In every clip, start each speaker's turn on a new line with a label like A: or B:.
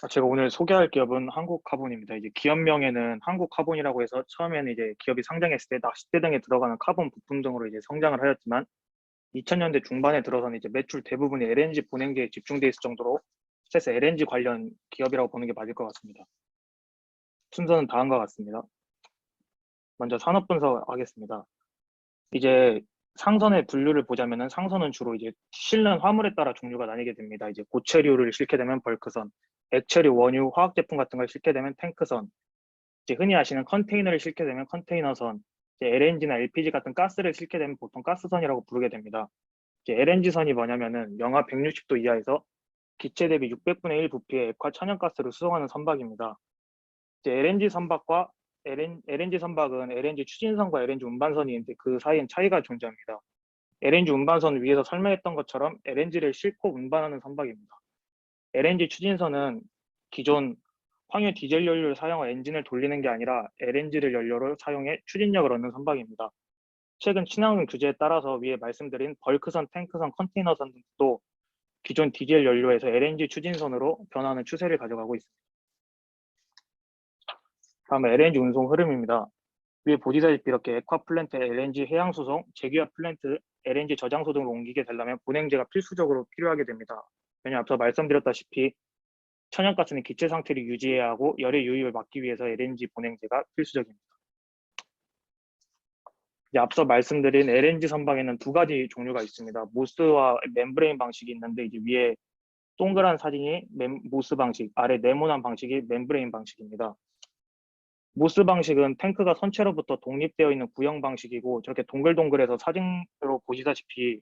A: 제가 오늘 소개할 기업은 한국카본입니다. 이제 기업명에는 한국카본이라고 해서 처음에는 이제 기업이 상장했을 때 낚싯대 등에 들어가는 카본 부품 등으로 이제 성장을 하였지만 2000년대 중반에 들어서는 이제 매출 대부분이 LNG 본행제에 집중돼 있을 정도로 스트레스 LNG 관련 기업이라고 보는 게 맞을 것 같습니다. 순서는 다음과 같습니다. 먼저 산업 분석하겠습니다. 이제 상선의 분류를 보자면은 상선은 주로 이제 실는 화물에 따라 종류가 나뉘게 됩니다. 이제 고체류를 싣게 되면 벌크선, 액체류, 원유, 화학 제품 같은 걸 싣게 되면 탱크선, 이제 흔히 아시는 컨테이너를 싣게 되면 컨테이너선, 이제 LNG나 LPG 같은 가스를 싣게 되면 보통 가스선이라고 부르게 됩니다. 이제 LNG선이 뭐냐면은 영하 160도 이하에서 기체 대비 600분의 1 부피의 액화 천연가스를 수송하는 선박입니다. 이제 LNG 선박과 LNG 선박은 LNG 추진선과 LNG 운반선이 있는데 그 사이엔 차이가 존재합니다. LNG 운반선 위에서 설명했던 것처럼 LNG를 싣고 운반하는 선박입니다. LNG 추진선은 기존 황유 디젤 연료를 사용한 엔진을 돌리는 게 아니라 LNG를 연료로 사용해 추진력을 얻는 선박입니다. 최근 친환경 규제에 따라서 위에 말씀드린 벌크선, 탱크선, 컨테이너선 등도 기존 디젤 연료에서 LNG 추진선으로 변화하는 추세를 가져가고 있습니다. 다음은 LNG 운송 흐름입니다. 위에 보시다시피 이렇게 액화 플랜트, LNG 해양 수송, 제기화 플랜트, LNG 저장소 등으로 옮기게 되려면 본행제가 필수적으로 필요하게 됩니다. 왜냐하면 앞서 말씀드렸다시피 천연가스는 기체 상태를 유지해야 하고 열의 유입을 막기 위해서 LNG 본행제가 필수적입니다. 이제 앞서 말씀드린 LNG 선박에는 두 가지 종류가 있습니다. 모스와 멤브레인 방식이 있는데 이제 위에 동그란 사진이 모스 방식, 아래 네모난 방식이 멤브레인 방식입니다. 모스 방식은 탱크가 선체로부터 독립되어 있는 구형 방식이고 저렇게 동글동글해서 사진으로 보시다시피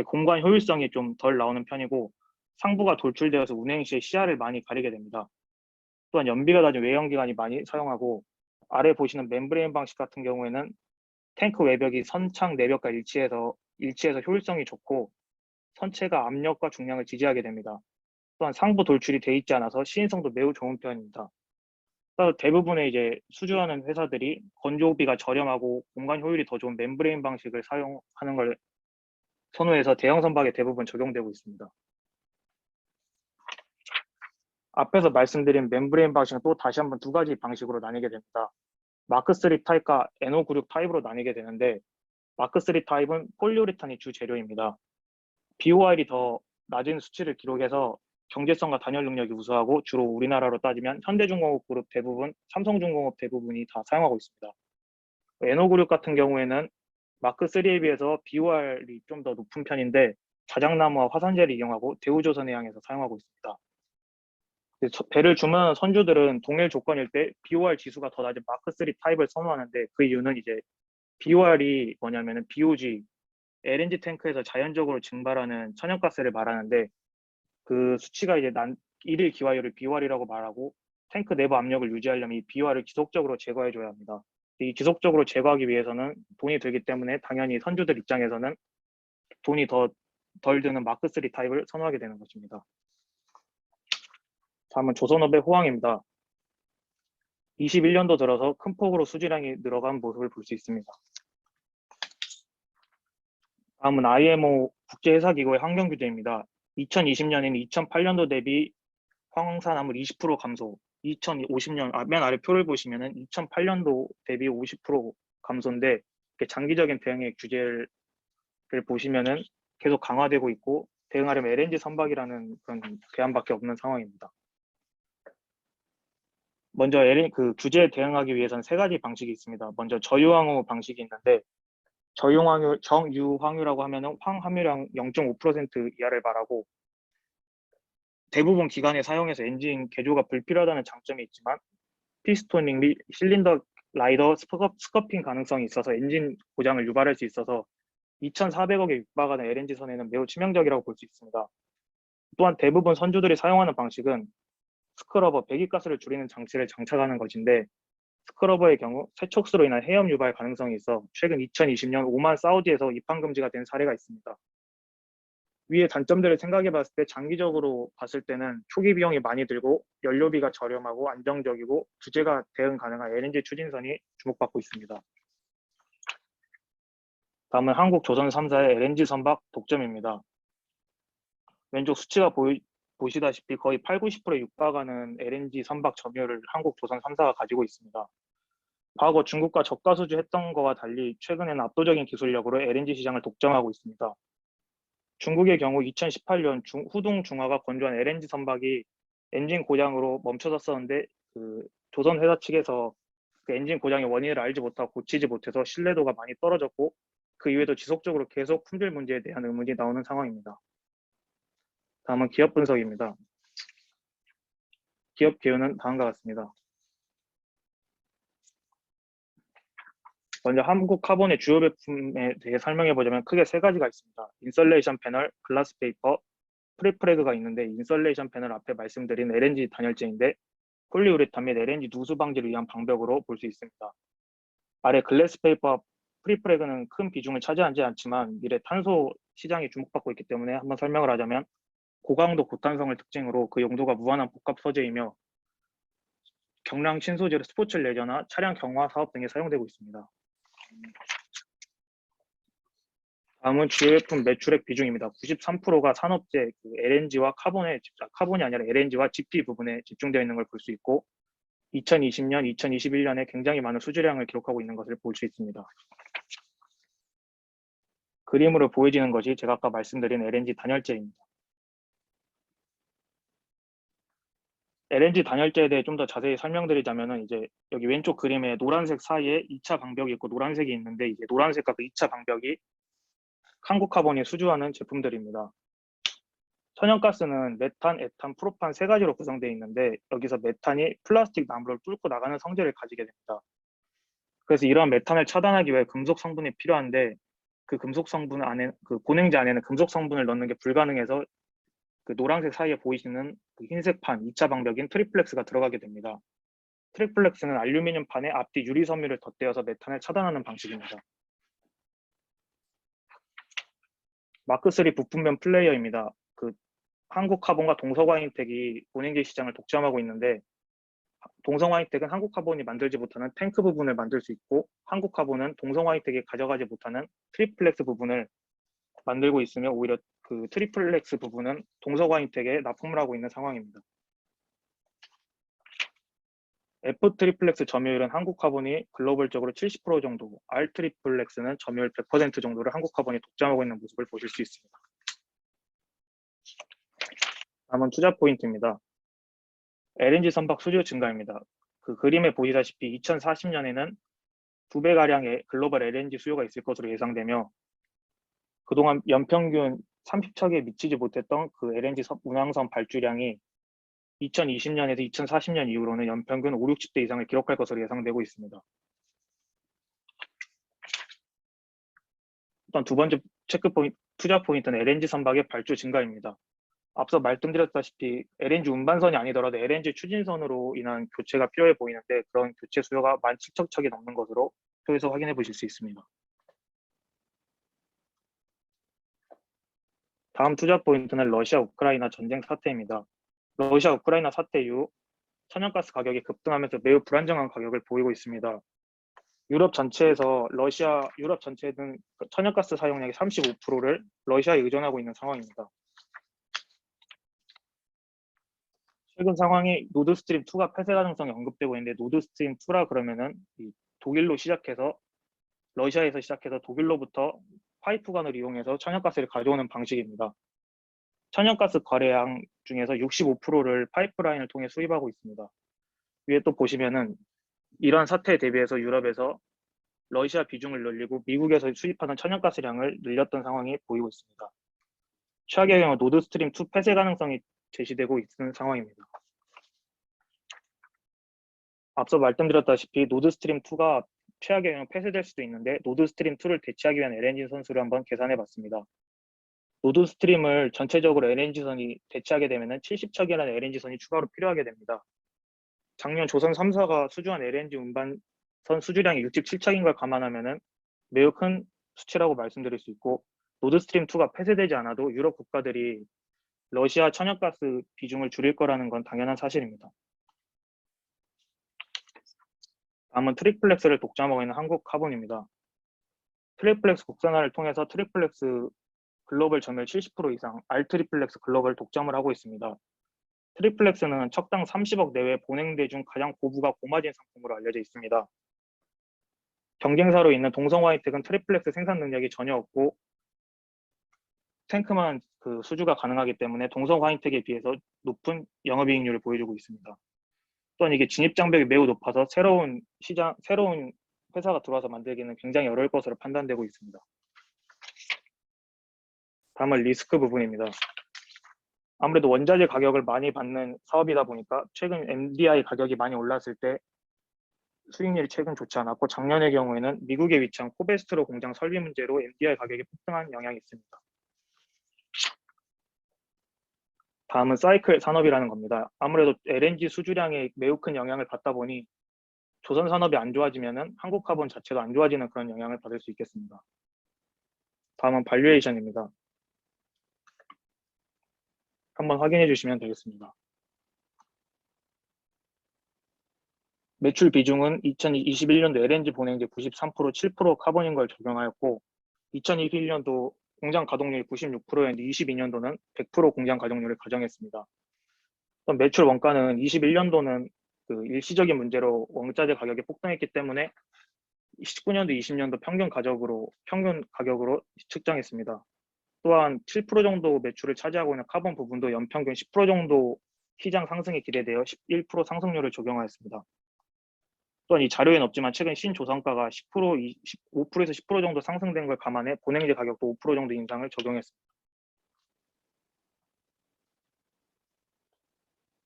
A: 공간 효율성이 좀 덜 나오는 편이고 상부가 돌출되어서 운행 시에 시야를 많이 가리게 됩니다. 또한 연비가 낮은 외형기관이 많이 사용하고 아래 보시는 멤브레인 방식 같은 경우에는 탱크 외벽이 선창 내벽과 일치해서 효율성이 좋고 선체가 압력과 중량을 지지하게 됩니다. 또한 상부 돌출이 돼 있지 않아서 시인성도 매우 좋은 편입니다. 따라서 대부분의 이제 수주하는 회사들이 건조비가 저렴하고 공간 효율이 더 좋은 멤브레인 방식을 사용하는 걸 선호해서 대형 선박에 대부분 적용되고 있습니다. 앞에서 말씀드린 멤브레인 방식은 또 다시 한번 두 가지 방식으로 나뉘게 됩니다. 마크3 타입과 NO96 타입으로 나뉘게 되는데 마크3 타입은 폴리우레탄이 주 재료입니다. BOR이 더 낮은 수치를 기록해서 경제성과 단열 능력이 우수하고 주로 우리나라로 따지면 현대중공업 그룹 대부분, 삼성중공업 대부분이 다 사용하고 있습니다. NO96 같은 경우에는 마크3에 비해서 BOR이 좀 더 높은 편인데 자작나무와 화산재를 이용하고 대우조선해양에서 사용하고 있습니다. 배를 주문하는 선주들은 동일 조건일 때 BOR 지수가 더 낮은 마크3 타입을 선호하는데 그 이유는 이제 BOR이 뭐냐면은 BOG, LNG 탱크에서 자연적으로 증발하는 천연가스를 말하는데 그 수치가 이제 일일 기화율을 BOR이라고 말하고 탱크 내부 압력을 유지하려면 이 BOR을 지속적으로 제거해줘야 합니다. 이 지속적으로 제거하기 위해서는 돈이 들기 때문에 당연히 선주들 입장에서는 돈이 덜 드는 마크3 타입을 선호하게 되는 것입니다. 다음은 조선업의 호황입니다. 21년도 들어서 큰 폭으로 수주량이 늘어간 모습을 볼 수 있습니다. 다음은 IMO 국제회사기구의 환경규제입니다. 2020년에는 2008년도 대비 황산화물 20% 감소, 2050년, 맨 아래 표를 보시면은 2008년도 대비 50% 감소인데 장기적인 대응의 규제를 보시면은 계속 강화되고 있고 대응하려면 LNG 선박이라는 그런 대안밖에 없는 상황입니다. 먼저 그 규제에 대응하기 위해서는 세 가지 방식이 있습니다. 먼저 저유황유 방식이 있는데 정유황유라고 하면은 황함유량 0.5% 이하를 말하고 대부분 기관에 사용해서 엔진 개조가 불필요하다는 장점이 있지만 피스토닝 및 실린더 라이더 스커핑 가능성이 있어서 엔진 고장을 유발할 수 있어서 2,400억에 육박하는 LNG 선에는 매우 치명적이라고 볼 수 있습니다. 또한 대부분 선주들이 사용하는 방식은 스크러버, 배기가스를 줄이는 장치를 장착하는 것인데 스크러버의 경우 세척수로 인한 해염 유발 가능성이 있어 최근 2020년 오만 사우디에서 입항 금지가 된 사례가 있습니다. 위의 단점들을 생각해 봤을 때 장기적으로 봤을 때는 초기 비용이 많이 들고 연료비가 저렴하고 안정적이고 규제가 대응 가능한 LNG 추진선이 주목받고 있습니다. 다음은 한국 조선 3사의 LNG 선박 독점입니다. 왼쪽 수치가 보시다시피 거의 8, 90%에 육박하는 LNG 선박 점유율을 한국 조선 3사가 가지고 있습니다. 과거 중국과 저가수주 했던 거와 달리 최근에는 압도적인 기술력으로 LNG 시장을 독점하고 있습니다. 중국의 경우 2018년 후동 중화가 건조한 LNG 선박이 엔진 고장으로 멈춰졌었는데 조선 회사 측에서 그 엔진 고장의 원인을 알지 못하고 고치지 못해서 신뢰도가 많이 떨어졌고 그 이후에도 지속적으로 계속 품질 문제에 대한 의문이 나오는 상황입니다. 다음은 기업 분석입니다. 기업 개요는 다음과 같습니다. 먼저 한국카본의 주요 제품에 대해 설명해 보자면 크게 세 가지가 있습니다. 인설레이션 패널, 글라스 페이퍼, 프리프레그가 있는데 인설레이션 패널 앞에 말씀드린 LNG 단열재인데 폴리우레탄 및 LNG 누수 방지를 위한 방벽으로 볼 수 있습니다. 아래 글래스 페이퍼, 프리프레그는 큰 비중을 차지하지 않지만 미래 탄소 시장이 주목받고 있기 때문에 한번 설명을 하자면 고강도 고탄성을 특징으로 그 용도가 무한한 복합 소재이며 경량 신소재로 스포츠 레저나 차량 경화 사업 등에 사용되고 있습니다. 다음은 주요 제품 매출액 비중입니다. 93%가 산업재 LNG와 카본이 아니라 LNG와 GP 부분에 집중되어 있는 걸 볼 수 있고 2020년, 2021년에 굉장히 많은 수주량을 기록하고 있는 것을 볼 수 있습니다. 그림으로 보여지는 것이 제가 아까 말씀드린 LNG 단열재입니다. LNG 단열재에 대해 좀 더 자세히 설명드리자면은 이제 여기 왼쪽 그림에 노란색 사이에 2차 방벽이 있고 노란색이 있는데 이제 노란색과 그 2차 방벽이 한국카본이 수주하는 제품들입니다. 천연가스는 메탄, 에탄, 프로판 세 가지로 구성되어 있는데 여기서 메탄이 플라스틱 나무를 뚫고 나가는 성질을 가지게 됩니다. 그래서 이러한 메탄을 차단하기 위해 금속 성분이 필요한데 그 금속 성분 안에 그 고냉지 안에는 금속 성분을 넣는 게 불가능해서 그 노란색 사이에 보이시는 그 흰색 판 2차 방벽인 트리플렉스가 들어가게 됩니다. 트리플렉스는 알루미늄 판에 앞뒤 유리 섬유를 덧대어서 메탄을 차단하는 방식입니다. 마크3 부품면 플레이어입니다. 그 한국카본과 동서화인텍이 고냉지 시장을 독점하고 있는데 동성화이텍은 한국카본이 만들지 못하는 탱크 부분을 만들 수 있고 한국카본은 동성화이텍이 가져가지 못하는 트리플렉스 부분을 만들고 있으며 오히려 그 트리플렉스 부분은 동서화인텍에 납품을 하고 있는 상황입니다. F 트리플렉스 점유율은 한국카본이 글로벌적으로 70% 정도, R 트리플렉스는 점유율 100% 정도를 한국카본이 독점하고 있는 모습을 보실 수 있습니다. 다음은 투자 포인트입니다. LNG 선박 수주 증가입니다. 그 그림에 보시다시피 2040년에는 2배가량의 글로벌 LNG 수요가 있을 것으로 예상되며 그동안 연평균 30척에 미치지 못했던 그 LNG 운항선 발주량이 2020년에서 2040년 이후로는 연평균 5, 60대 이상을 기록할 것으로 예상되고 있습니다. 일단 두 번째 투자 포인트는 LNG 선박의 발주 증가입니다. 앞서 말씀드렸다시피 LNG 운반선이 아니더라도 LNG 추진선으로 인한 교체가 필요해 보이는데 그런 교체 수요가 17,000척이 넘는 것으로 표에서 확인해 보실 수 있습니다. 다음 투자 포인트는 러시아 우크라이나 전쟁 사태입니다. 러시아 우크라이나 사태 이후 천연가스 가격이 급등하면서 매우 불안정한 가격을 보이고 있습니다. 유럽 전체는 천연가스 사용량의 35%를 러시아에 의존하고 있는 상황입니다. 최근 상황이 노드스트림 2가 폐쇄 가능성이 언급되고 있는데 노드스트림 2라 그러면은 러시아에서 시작해서 독일로부터 파이프관을 이용해서 천연가스를 가져오는 방식입니다. 천연가스 거래량 중에서 65%를 파이프라인을 통해 수입하고 있습니다. 위에 또 보시면은 이런 사태에 대비해서 유럽에서 러시아 비중을 늘리고 미국에서 수입하는 천연가스량을 늘렸던 상황이 보이고 있습니다. 최악의 경우 노드스트림 2 폐쇄 가능성이 제시되고 있는 상황입니다. 앞서 말씀드렸다시피 노드스트림 2가 최악의 경우 폐쇄될 수도 있는데 노드스트림 2를 대체하기 위한 LNG 선수를 한번 계산해 봤습니다. 노드스트림을 전체적으로 LNG선이 대체하게 되면 70척이라는 LNG선이 추가로 필요하게 됩니다. 작년 조선 3사가 수주한 LNG 운반선 수주량이 67척인 걸 감안하면 매우 큰 수치라고 말씀드릴 수 있고 노드스트림 2가 폐쇄되지 않아도 유럽 국가들이 러시아 천연가스 비중을 줄일 거라는 건 당연한 사실입니다. 다음은 트리플렉스를 독점하고 있는 한국카본입니다. 트리플렉스 국산화를 통해서 트리플렉스 글로벌 점유율 70% 이상 R 트리플렉스 글로벌 독점을 하고 있습니다. 트리플렉스는 척당 30억 내외 본행대 중 가장 고부가 고마진 상품으로 알려져 있습니다. 경쟁사로 있는 동성 화이텍은 트리플렉스 생산 능력이 전혀 없고 탱크만 그 수주가 가능하기 때문에 동성 화이텍에 비해서 높은 영업이익률을 보여주고 있습니다. 또한 이게 진입 장벽이 매우 높아서 새로운 회사가 들어와서 만들기는 굉장히 어려울 것으로 판단되고 있습니다. 다음은 리스크 부분입니다. 아무래도 원자재 가격을 많이 받는 사업이다 보니까 최근 MDI 가격이 많이 올랐을 때 수익률이 최근 좋지 않았고, 작년의 경우에는 미국에 위치한 코베스트로 공장 설비 문제로 MDI 가격이 폭등한 영향이 있습니다. 다음은 사이클 산업이라는 겁니다. 아무래도 LNG 수주량에 매우 큰 영향을 받다 보니 조선 산업이 안 좋아지면은 한국 카본 자체도 안 좋아지는 그런 영향을 받을 수 있겠습니다. 다음은 발류에이션입니다. 한번 확인해 주시면 되겠습니다. 매출 비중은 2021년도 LNG 본행제 93%, 7% 카본인 걸 적용하였고, 2021년도 공장 가동률이 96%였는데 22년도는 100% 공장 가동률을 가정했습니다. 매출 원가는 21년도는 그 일시적인 문제로 원자재 가격이 폭등했기 때문에 19년도, 20년도 평균 가격으로 측정했습니다. 또한 7% 정도 매출을 차지하고 있는 카본 부분도 연평균 10% 정도 시장 상승이 기대되어 11% 상승률을 적용하였습니다. 또한 이 자료에는 없지만 최근 신조선가가 5%에서 10% 정도 상승된 걸 감안해 본행제 가격도 5% 정도 인상을 적용했습니다.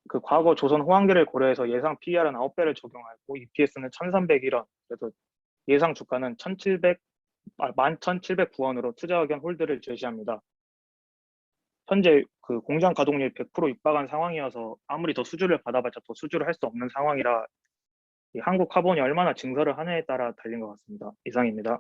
A: 그 과거 조선 호황기를 고려해서 예상 PER은 9배를 적용하였고 EPS는 1,301원, 그래서 예상 주가는 11,709원으로 투자 의견 홀드를 제시합니다. 현재 그 공장 가동률 100% 육박한 상황이어서 아무리 더 수주를 받아봤자 더 수주를 할 수 없는 상황이라 이 한국 카본이 얼마나 증설을 하느냐에 따라 달린 것 같습니다. 이상입니다.